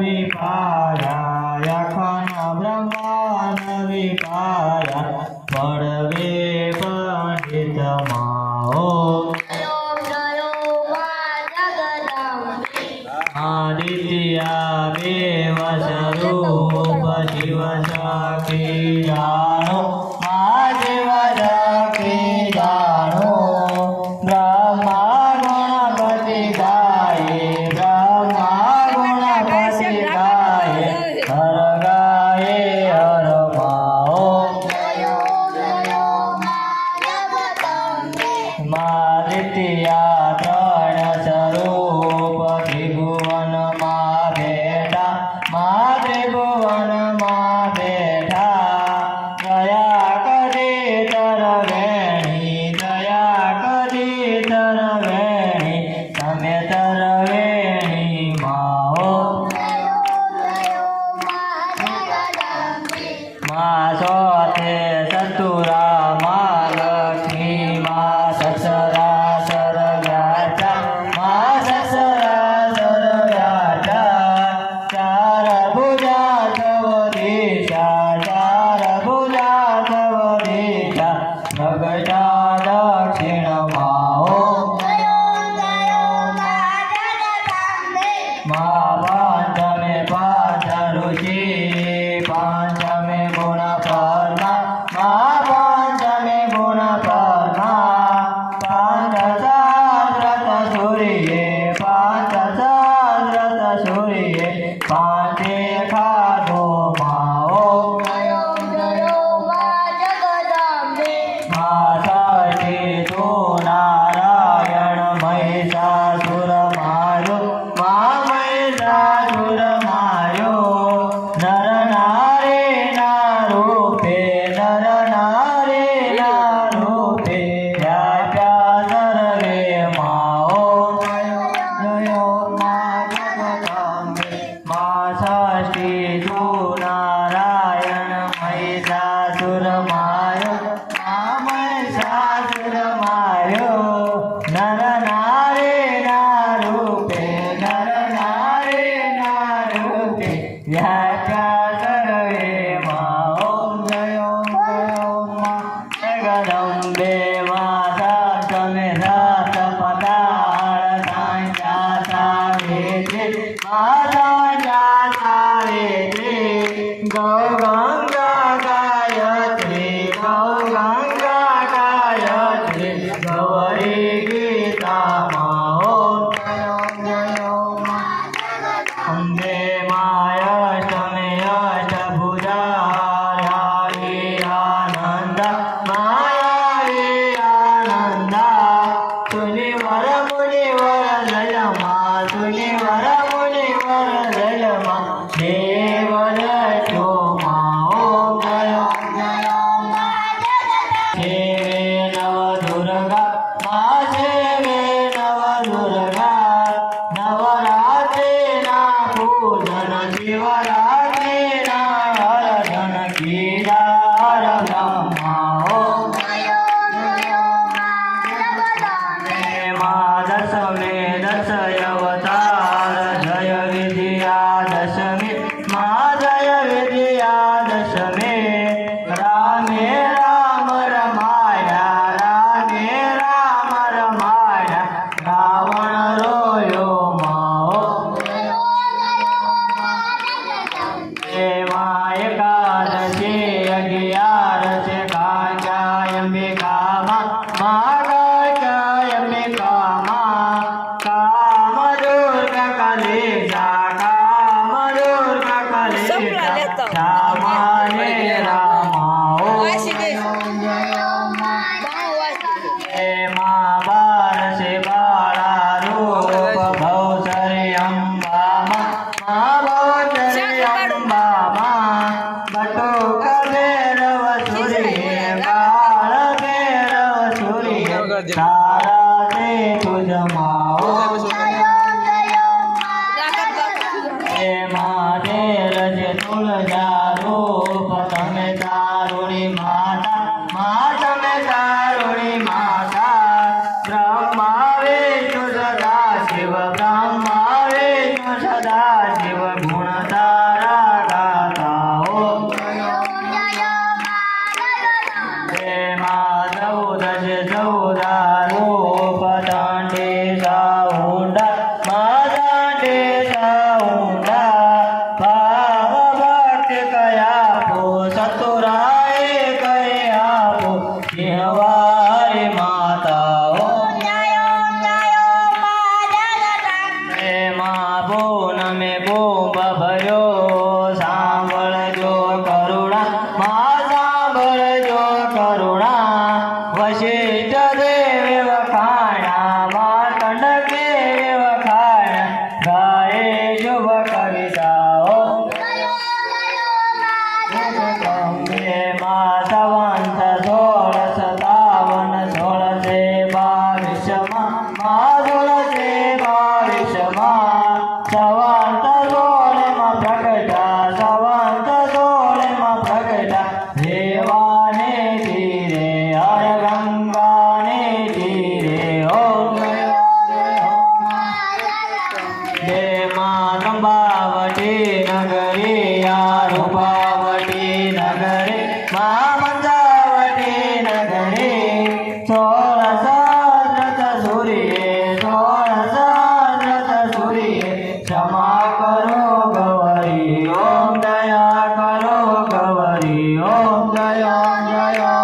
विपाया यखन ब्रह्मांड विपाया पड़वे पंडित माओ आदित्या देव स्वरूप शिव सखी जानो महादेव सखी जानो ब्रह्मा गणपति गाये ब्रह्मा गणपति गाये हर गाये हर माओ मादित्या त्रण स्वरूप त्रिभुवन मां बेटा मां त्रिभुवन मां बेटा दया करी तरवेणी दया करी तरवेणी તમે तरवेणी माओ मां सोते सतुरा मां लक्ष्मी मां ससरा सरगाचा मां ससरा सरगाचा चार भुजा तव दिशा चार भुजा तव दिशा भगता दक्षिण माओ मां पंचमे पांच ऋषि पंचमे गुण परमा मां पंचमे गुण परमा पांच सहस्रत सूर्ये पांच सहस्रत सूर्ये पांचे खादो माओ मां षष्ठी तू नारायण महिषासुर मारो मां महिषासुर मारो नर नारी रूपे नर नारी रूपे व्याप्या सर्वे माओ मां षष्ठी तू नारायण महिषासुर मारो मां महिषासुर मारो नर नारी रूपे नर नारी रूपे व्याप्या सर्वे माओ जगदम्बे माता तमे रात पदार साञ्जा सावित्री माता सावित्री गौ गंगा गायत्री गौ गंगा गायत्री गौरी गीता माओ अम्बे मायाष्टमे अष्टभुजायायि आनन्द मायायि आनन्द तुलिवर मुनिवर जलमा तुलिवर मुनिवर जलमा देव दशो माओ सेवे नव दुर्गा मां सेवे नव दुर्गा नवरात्रि ना पूजन शिवरात्रि ना हरधन कीरा हर ब्रह्माओ मां दशमे दश अवतार जय विद्या दशमी मां जय विद्या दशमी रामे राम रमाया रामे राम रमाया रावण रोयो माओ मां एकादशी अगियारस कांचायम्बिका मां कांचायम्बिका मां कामदुर्गा कलेजा कामदुर्गा कलेजा श्यामाने रामाओ मां बारसे बाला रूप भवसरे अम्बा मां भवसरे अम्बा मां बटुक भैरव सूर्ये बाल भैरव सूर्ये तारा से तुझ माओ महादेव से तुलजा रूप तमे तारुणी माता माता में तारुणी माता ब्रह्मा विष्णु सदा शिव ब्रह्मा विष्णु सदा શિવ ગુણ તારા ગાતા હો એમાં 14 છે 14 રૂપ દાંડે સાઉંડા માં દાંડે સાઉંડા ભાવ ભક્તિ કયા પો સતુરાય કયા પો કહેવાય માતા હો એમાં બોન મે બોબ ભર્યો સાંભળજો કરુણા માં સાંભળજો કરુણા વશિષ્ઠ દેવે વખાણા માર્કંડ દેવે વખાણા ગાય શુભ કવિતાઓ એમાં સંવંત 1657 1622 માં 1622 માં સંવંત 16 માં પ્રગટા સંવંત 16 માં પ્રગટા દેવાને તીરે હર ગંગાને તીરે ઓમ દેમાં અંબાવટી નગરી આ રૂપાવટી નગરી મા મંદાવટી નગરી 16 સહસ્રત સૂર્યે 16 સહસ્રત સૂર્યે ક્ષમા કરો ગૌરી ઓમ દયા કરો ગૌરી ઓમ દયા જય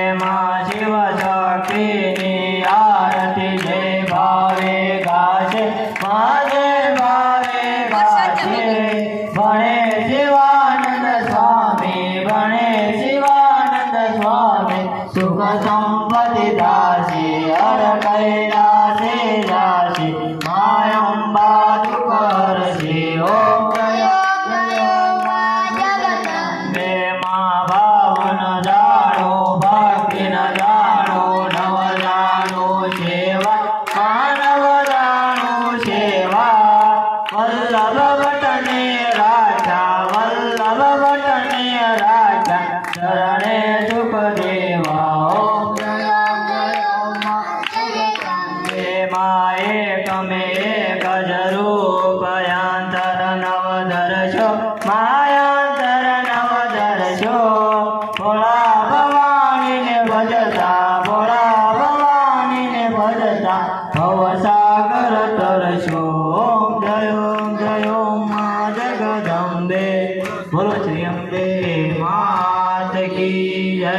એમાં શિવ શક્તિની આરતી જય ભાવે ગાશે મા જય ભાવે ગાશે ભણે શિવાનંદ સ્વામી ભણે શિવાનંદ સ્વામી સુખ સંપત્તિ દાસી હર કૈલાસે જાસી મા અંબા દુઃખ હરસી ઓમ એમાં ભાવન જાણો ભક્તિ ન જાણો નવ જાણો સેવા માનવ જાણો સેવા વલ્લભ વટને રાજા વલ્લભ વટને રાજા શરણે સુખ દેવા ઓમ એમાં એકમે એક જ રૂપ યાંતર નવ દર્શો માયાંતર નવ દર્શો ભોળા ભવાનીને ભજતા ભોળા ભવાનીને ભજતા ભવસાગર તરશો ઓમ જય ઓમ મા જગદંબે બોલો શ્રી અંબે માત કી જય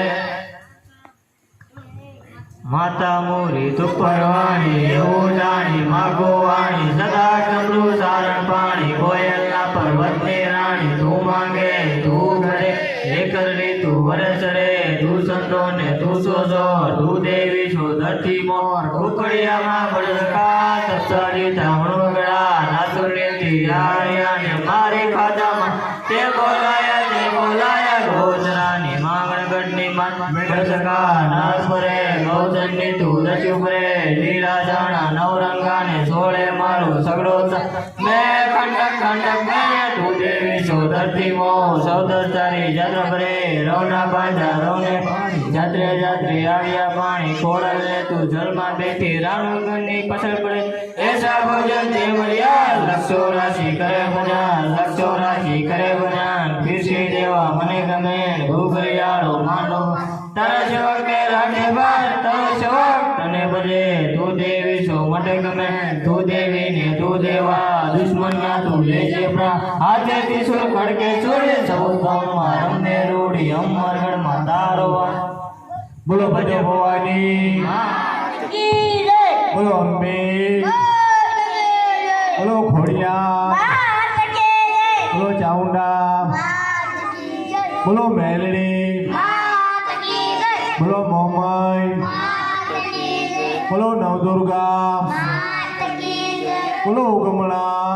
માતા મોરી તુપરવાણી એવું જાણી માગો વાણી સદા કમરું સારણ પાણી કોયલના પર્વતની રાણી તું માંગે તું કરે હે કરલી તું વરસ રે તું સંતો ને તું સોજો તું દેવી છો ધરતી મોર કુકડિયામાં બળકા તપસારી ધામણ વગડા નાતુર્યથી આણ્યા ને મારી ખાધામાં તે બોલાયા ગોજરાની માંગણ ગઢની માં બળસકા નાસ પરે ગૌધનની તું રચી ઉપરે લીલા જાણા નવરંગા ને સોળે મારું સગડો મેં ખંડક મેં તું દેવી છો ધરતી મો સૌદર તારી જાત્ર પરે રવના બાંધા રવને પાણી જાત્રે જાત્રે આવ્યા પાણી ખોડલ ને તું જલમાં બેઠી રાણુગણની પસળ પડે એસા ભોજન તે મળ્યા લક્ષો રાશિ કરે ભજાન લક્ષો રાશિ કરે ભજાન પીરસી દેવા મને ગમે ભૂખરિયાળો માંડો તારા સેવક ને રાઠે બાર તારો સેવક તને ભજે તું દેવી છો મને ગમે તું દેવી ને તું દેવા દુશ્મન ના તું લેજે પ્રા હાથે ત્રિશુલ ખડકે છોડે સૌધામાં રમને રૂડી અમરગઢમાં તારો બોલો ભજે ભવાની બોલો અંબે બોલો ખોડિયા બોલો ચાઉંડા બોલો મેલડી બોલો મોમઈ બોલો નવદુર્ગા બોલો ઉગમણા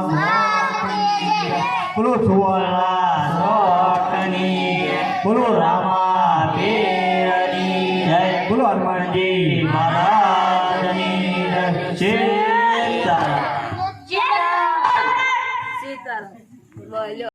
બોલો સુવર્ણા સોટની બોલો રામા પીરની જય બોલો હનુમાનજી મહારાજ